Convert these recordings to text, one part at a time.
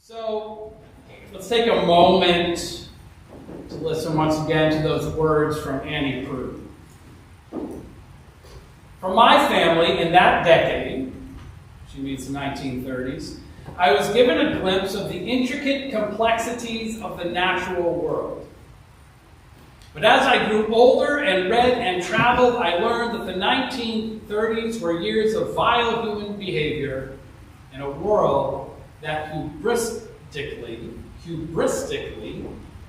So let's take a moment to listen once again to those words from Annie Proulx. For my family in that decade, she means the 1930s, I was given a glimpse of the intricate complexities of the natural world. But as I grew older and read and traveled, I learned that the 1930s were years of vile human behavior in a world that hubristically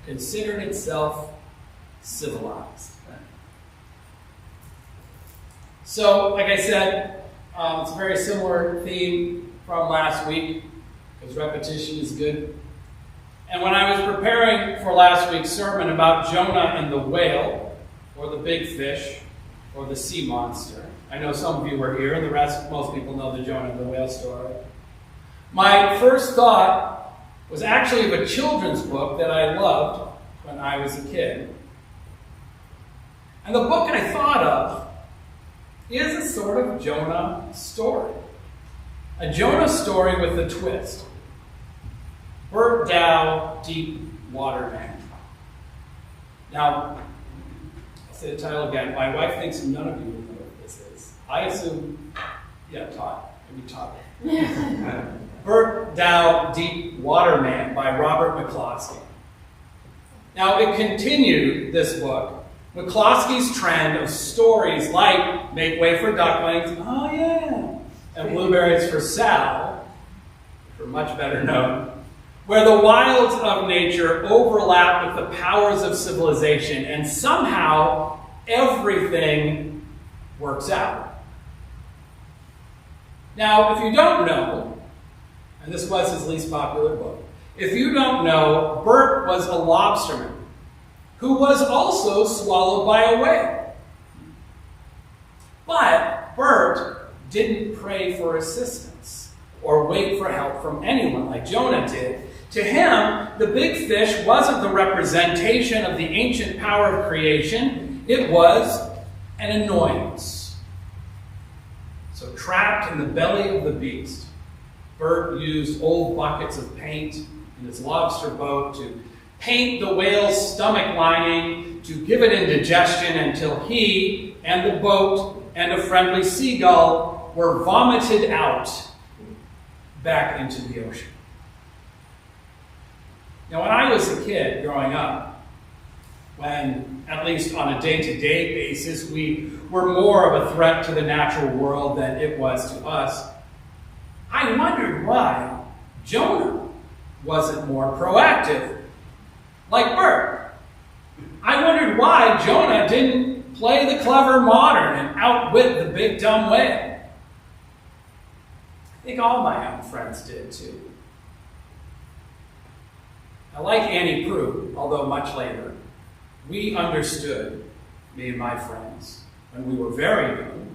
considered itself civilized. So, like I said, it's a very similar theme from last week, because repetition is good. And when I was preparing for last week's sermon about Jonah and the whale, or the big fish, or the sea monster, I know some of you were here, and most people know the Jonah and the whale story. My first thought was actually of a children's book that I loved when I was a kid. And the book I thought of is a sort of Jonah story. A Jonah story with a twist. Bert Dow, Deep Water Man. Now, I'll say the title again. My wife thinks none of you will know what this is. I assume, Todd. Maybe Todd. Bert Dow, Deep Water Man by Robert McCloskey. Now, it continued, this book, McCloskey's trend of stories like Make Way for Ducklings, oh yeah, and Blueberries for Sal, which are much better known, where the wilds of nature overlap with the powers of civilization, and somehow everything works out. Now, if you don't know, and this was his least popular book, if you don't know, Bert was a lobsterman who was also swallowed by a whale. But Bert didn't pray for assistance or wait for help from anyone like Jonah did. To him, the big fish wasn't the representation of the ancient power of creation. It was an annoyance. So trapped in the belly of the beast, Bert used old buckets of paint in his lobster boat to paint the whale's stomach lining, to give it indigestion until he and the boat and a friendly seagull were vomited out back into the ocean. Now, when I was a kid growing up, when, at least on a day-to-day basis, we were more of a threat to the natural world than it was to us, I wondered why Jonah wasn't more proactive, like Bert. I wondered why Jonah didn't play the clever modern and outwit the big dumb whale. I think all my young friends did too. Now, like Annie Proulx, although much later, we understood, me and my friends, when we were very young,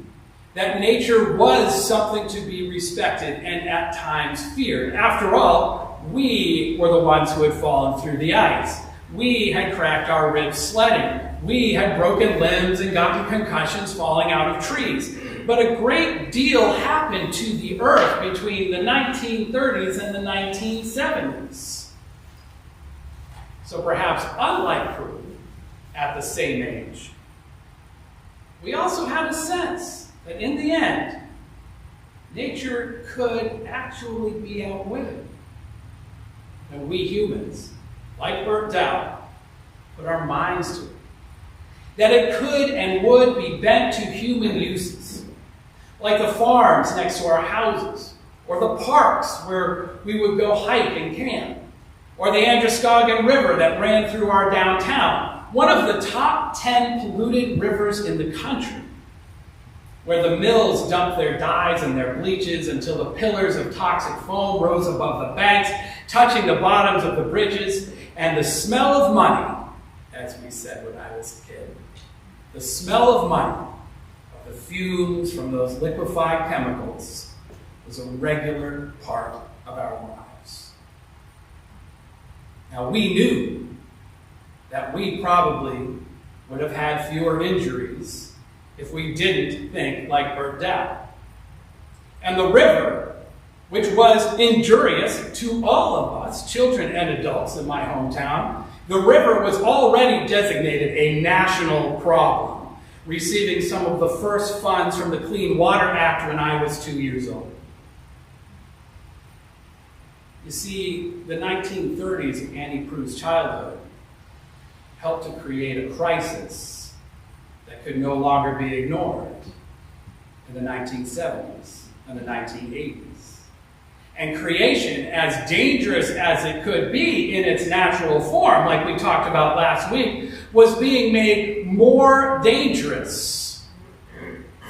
that nature was something to be respected and at times feared. After all, we were the ones who had fallen through the ice. We had cracked our ribs sledding. We had broken limbs and gotten concussions falling out of trees. But a great deal happened to the earth between the 1930s and the 1970s. So perhaps unlike Proulx, at the same age, we also had a sense that in the end, nature could actually be outwitted. And we humans, like Bert Dow, put our minds to it. That it could and would be bent to human uses, like the farms next to our houses, or the parks where we would go hike and camp, or the Androscoggin River that ran through our downtown, one of the top 10 polluted rivers in the country, where the mills dumped their dyes and their bleaches until the pillars of toxic foam rose above the banks, touching the bottoms of the bridges, and the smell of money, as we said when I was a kid, the smell of money, of the fumes from those liquefied chemicals, was a regular part of our lives. Now, we knew that we probably would have had fewer injuries if we didn't think like Bert Dow. And the river which was injurious to all of us, children and adults in my hometown, the river was already designated a national problem, receiving some of the first funds from the Clean Water Act when I was 2 years old. You see, the 1930s of Annie Proulx's childhood helped to create a crisis that could no longer be ignored in the 1970s and the 1980s. And creation, as dangerous as it could be in its natural form, like we talked about last week, was being made more dangerous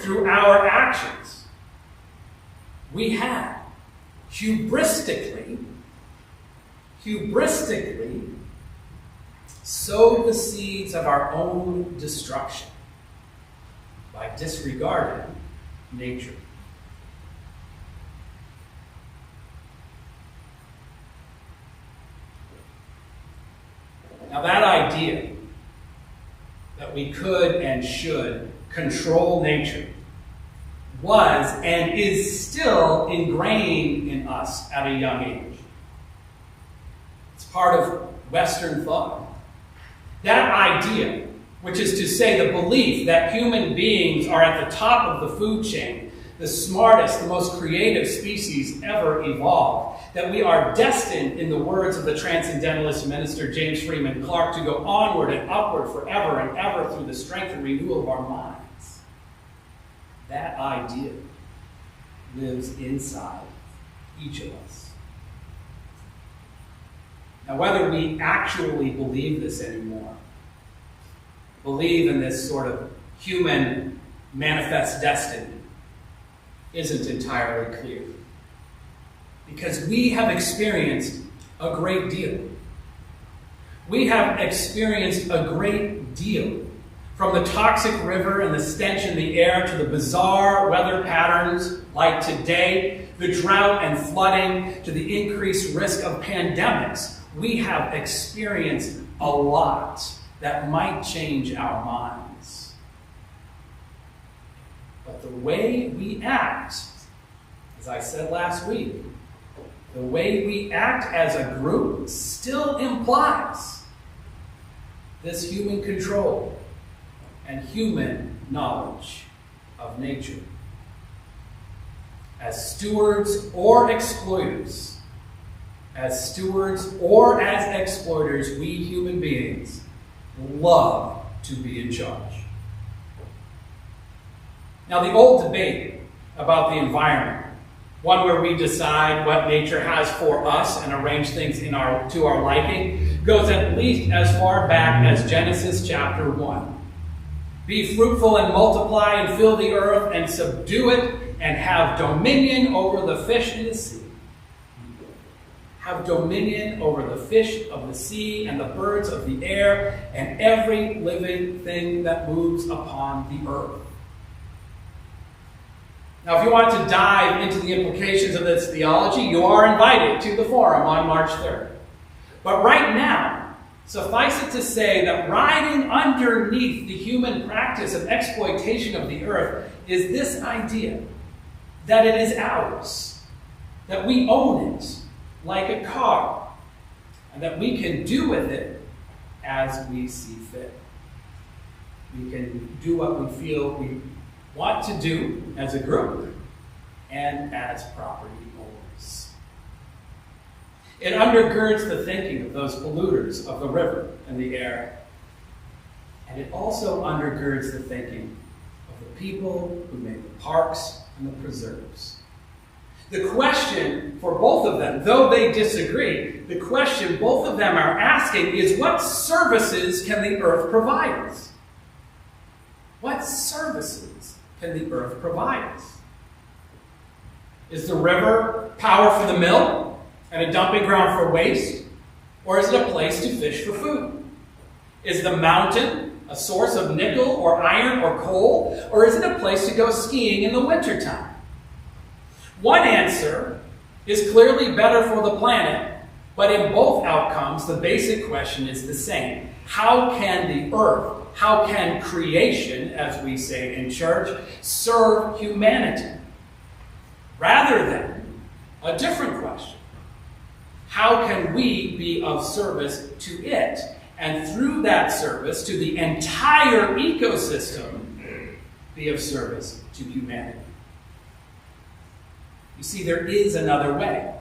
through our actions. We had hubristically sowed the seeds of our own destruction by disregarding nature. Now that idea that we could and should control nature was and is still ingrained in us at a young age. It's part of Western thought. That idea, which is to say the belief that human beings are at the top of the food chain, the smartest, the most creative species ever evolved, that we are destined, in the words of the transcendentalist minister James Freeman Clarke, to go onward and upward forever and ever through the strength and renewal of our minds. That idea lives inside each of us. Now, whether we actually believe this anymore, believe in this sort of human manifest destiny, isn't entirely clear. Because we have experienced a great deal. We have experienced a great deal, from the toxic river and the stench in the air to the bizarre weather patterns like today, the drought and flooding, to the increased risk of pandemics. We have experienced a lot that might change our minds. But the way we act, as I said last week, the way we act as a group still implies this human control and human knowledge of nature. As stewards or exploiters, as exploiters, we human beings love to be in charge. Now, the old debate about the environment, one where we decide what nature has for us and arrange things to our liking, goes at least as far back as Genesis chapter 1. Be fruitful and multiply and fill the earth and subdue it and have dominion over the fish in the sea. Have dominion over the fish of the sea and the birds of the air and every living thing that moves upon the earth. Now, if you want to dive into the implications of this theology, you are invited to the forum on March 3rd. But right now, suffice it to say that riding underneath the human practice of exploitation of the earth is this idea that it is ours, that we own it like a car, and that we can do with it as we see fit. We can do what we feel we want to do as a group and as property owners. It undergirds the thinking of those polluters of the river and the air, and it also undergirds the thinking of the people who make the parks and the preserves. The question for both of them, though they disagree, the question both of them are asking is, what services can the earth provide us? What services can the earth provide us? Is the river power for the mill and a dumping ground for waste? Or is it a place to fish for food? Is the mountain a source of nickel or iron or coal? Or is it a place to go skiing in the wintertime? One answer is clearly better for the planet, but in both outcomes, the basic question is the same. How can the earth, how can creation, as we say in church, serve humanity? Rather than a different question. How can we be of service to it? And through that service to the entire ecosystem, be of service to humanity. You see, there is another way.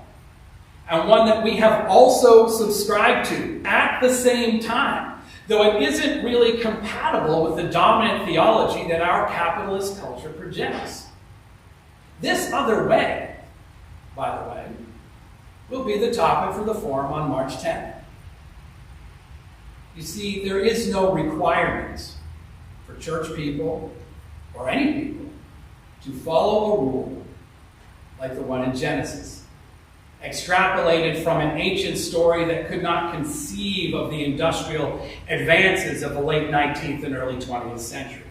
And one that we have also subscribed to at the same time, though it isn't really compatible with the dominant theology that our capitalist culture projects. This other way, by the way, will be the topic for the forum on March 10th. You see, there is no requirement for church people or any people to follow a rule like the one in Genesis, extrapolated from an ancient story that could not conceive of the industrial advances of the late 19th and early 20th century.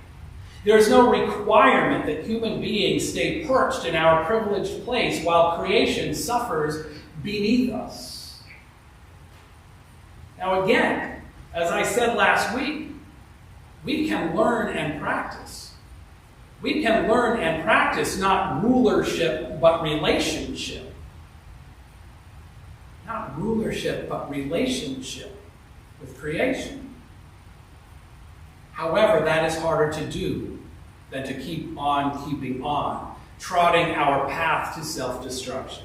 There is no requirement that human beings stay perched in our privileged place while creation suffers beneath us. Now again, as I said last week, we can learn and practice. We can learn and practice not rulership, but relationship. Not rulership, but relationship with creation. However, that is harder to do than to keep on keeping on, trotting our path to self-destruction.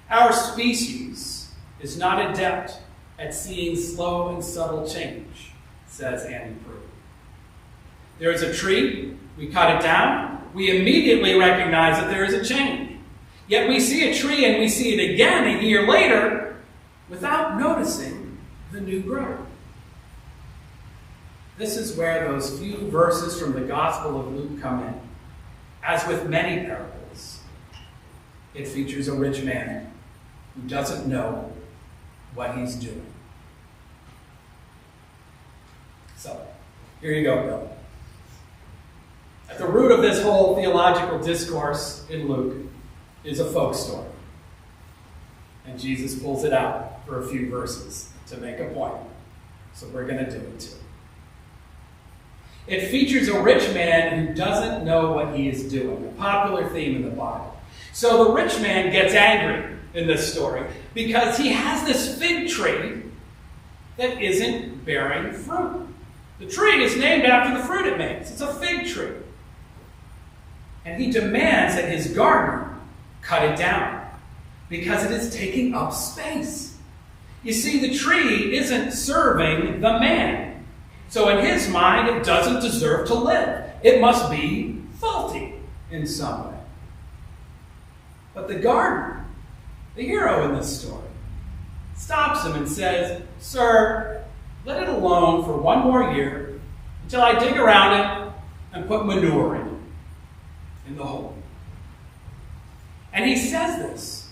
Our species is not adept at seeing slow and subtle change, says Annie Proulx. There is a tree, we cut it down, we immediately recognize that there is a change. Yet we see a tree and we see it again a year later without noticing the new growth. This is where those few verses from the Gospel of Luke come in. As with many parables, it features a rich man who doesn't know what he's doing. So, here you go, Bill. At the root of this whole theological discourse in Luke is a folk story. And Jesus pulls it out for a few verses to make a point. So we're going to do it too. It features a rich man who doesn't know what he is doing, a popular theme in the Bible. So the rich man gets angry in this story because he has this fig tree that isn't bearing fruit. The tree is named after the fruit it makes. It's a fig tree. And he demands that his gardener cut it down because it is taking up space. You see, the tree isn't serving the man. So in his mind, it doesn't deserve to live. It must be faulty in some way. But the gardener, the hero in this story, stops him and says, "Sir, let it alone for one more year until I dig around it and put manure in the hole." And he says this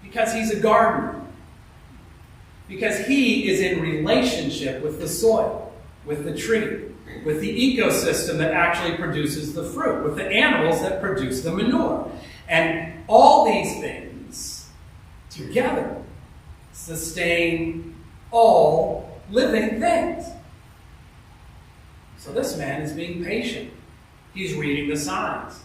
because he's a gardener. Because he is in relationship with the soil, with the tree, with the ecosystem that actually produces the fruit, with the animals that produce the manure. And all these things together sustain all living things. So this man is being patient. He's reading the signs.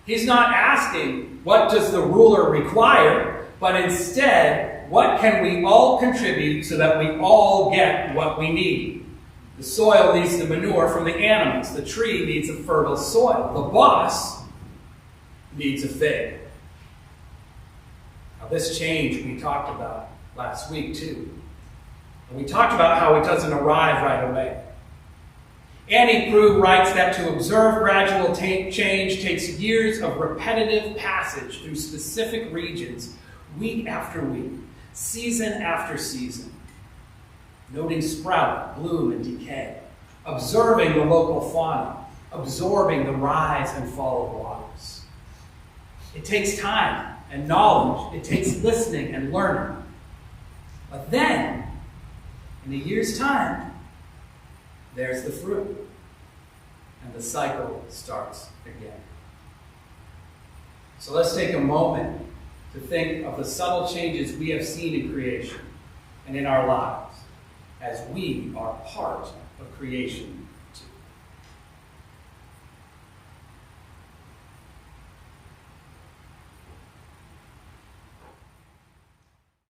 He's not asking, what does the ruler require? But instead, what can we all contribute so that we all get what we need? The soil needs the manure from the animals. The tree needs a fertile soil. The boss needs a fig. Now this change we talked about last week too. And we talked about how it doesn't arrive right away. Annie Proulx writes that to observe gradual change takes years of repetitive passage through specific regions, week after week, season after season, noting sprout, bloom, and decay, observing the local fauna, absorbing the rise and fall of waters. It takes time and knowledge. It takes listening and learning. But then, in a year's time, there's the fruit, and the cycle starts again. So let's take a moment to think of the subtle changes we have seen in creation and in our lives as we are part of creation